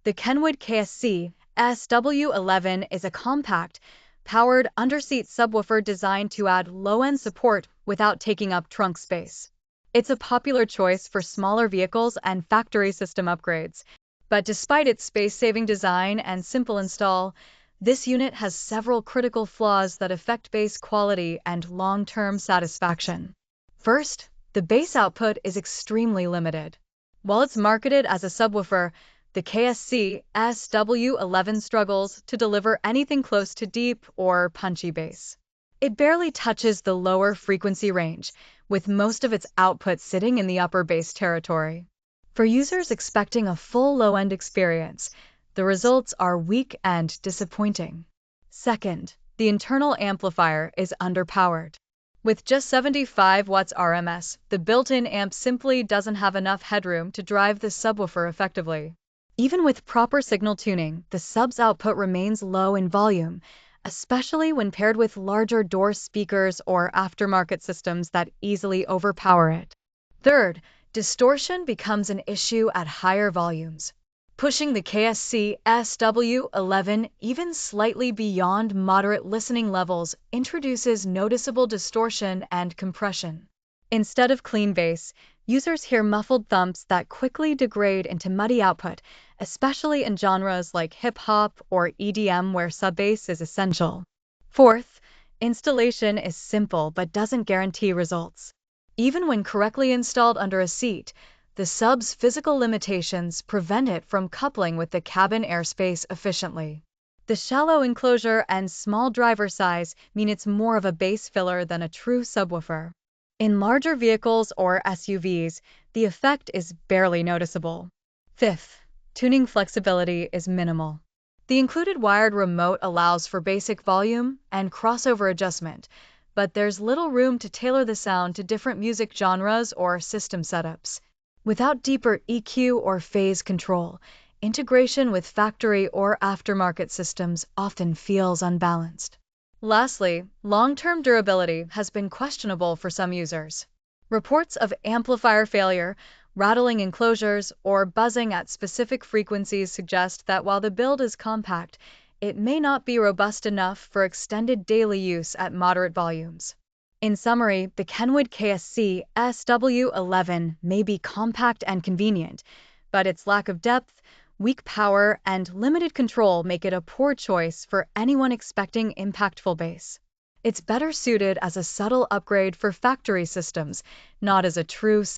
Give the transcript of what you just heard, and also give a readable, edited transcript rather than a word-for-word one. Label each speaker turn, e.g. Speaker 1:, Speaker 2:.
Speaker 1: The Kenwood KSC-SW11 is a compact, powered underseat subwoofer designed to add low-end support without taking up trunk space. It's a popular choice for smaller vehicles and factory system upgrades, but despite its space-saving design and simple install, this unit has several critical flaws that affect bass quality and long-term satisfaction. First, the bass output is extremely limited. While it's marketed as a subwoofer, the KSC-SW11 struggles to deliver anything close to deep or punchy bass. It barely touches the lower frequency range, with most of its output sitting in the upper bass territory. For users expecting a full low-end experience, the results are weak and disappointing. Second, the internal amplifier is underpowered. With just 75 watts RMS, the built-in amp simply doesn't have enough headroom to drive the subwoofer effectively. Even with proper signal tuning, the sub's output remains low in volume, especially when paired with larger door speakers or aftermarket systems that easily overpower it. Third, distortion becomes an issue at higher volumes. Pushing the KSC-SW11 even slightly beyond moderate listening levels introduces noticeable distortion and compression. Instead of clean bass, users hear muffled thumps that quickly degrade into muddy output, especially in genres like hip-hop or EDM where sub-bass is essential. Fourth, installation is simple but doesn't guarantee results. Even when correctly installed under a seat, the sub's physical limitations prevent it from coupling with the cabin airspace efficiently. The shallow enclosure and small driver size mean it's more of a bass filler than a true subwoofer. In larger vehicles or SUVs, the effect is barely noticeable. Fifth, tuning flexibility is minimal. The included wired remote allows for basic volume and crossover adjustment, but there's little room to tailor the sound to different music genres or system setups. Without deeper EQ or phase control, integration with factory or aftermarket systems often feels unbalanced. Lastly, long-term durability has been questionable for some users. Reports of amplifier failure, rattling enclosures, or buzzing at specific frequencies suggest that while the build is compact, it may not be robust enough for extended daily use at moderate volumes. In summary, the Kenwood KSC-SW11 may be compact and convenient, but its lack of depth, weak power, and limited control make it a poor choice for anyone expecting impactful bass. It's better suited as a subtle upgrade for factory systems, not as a true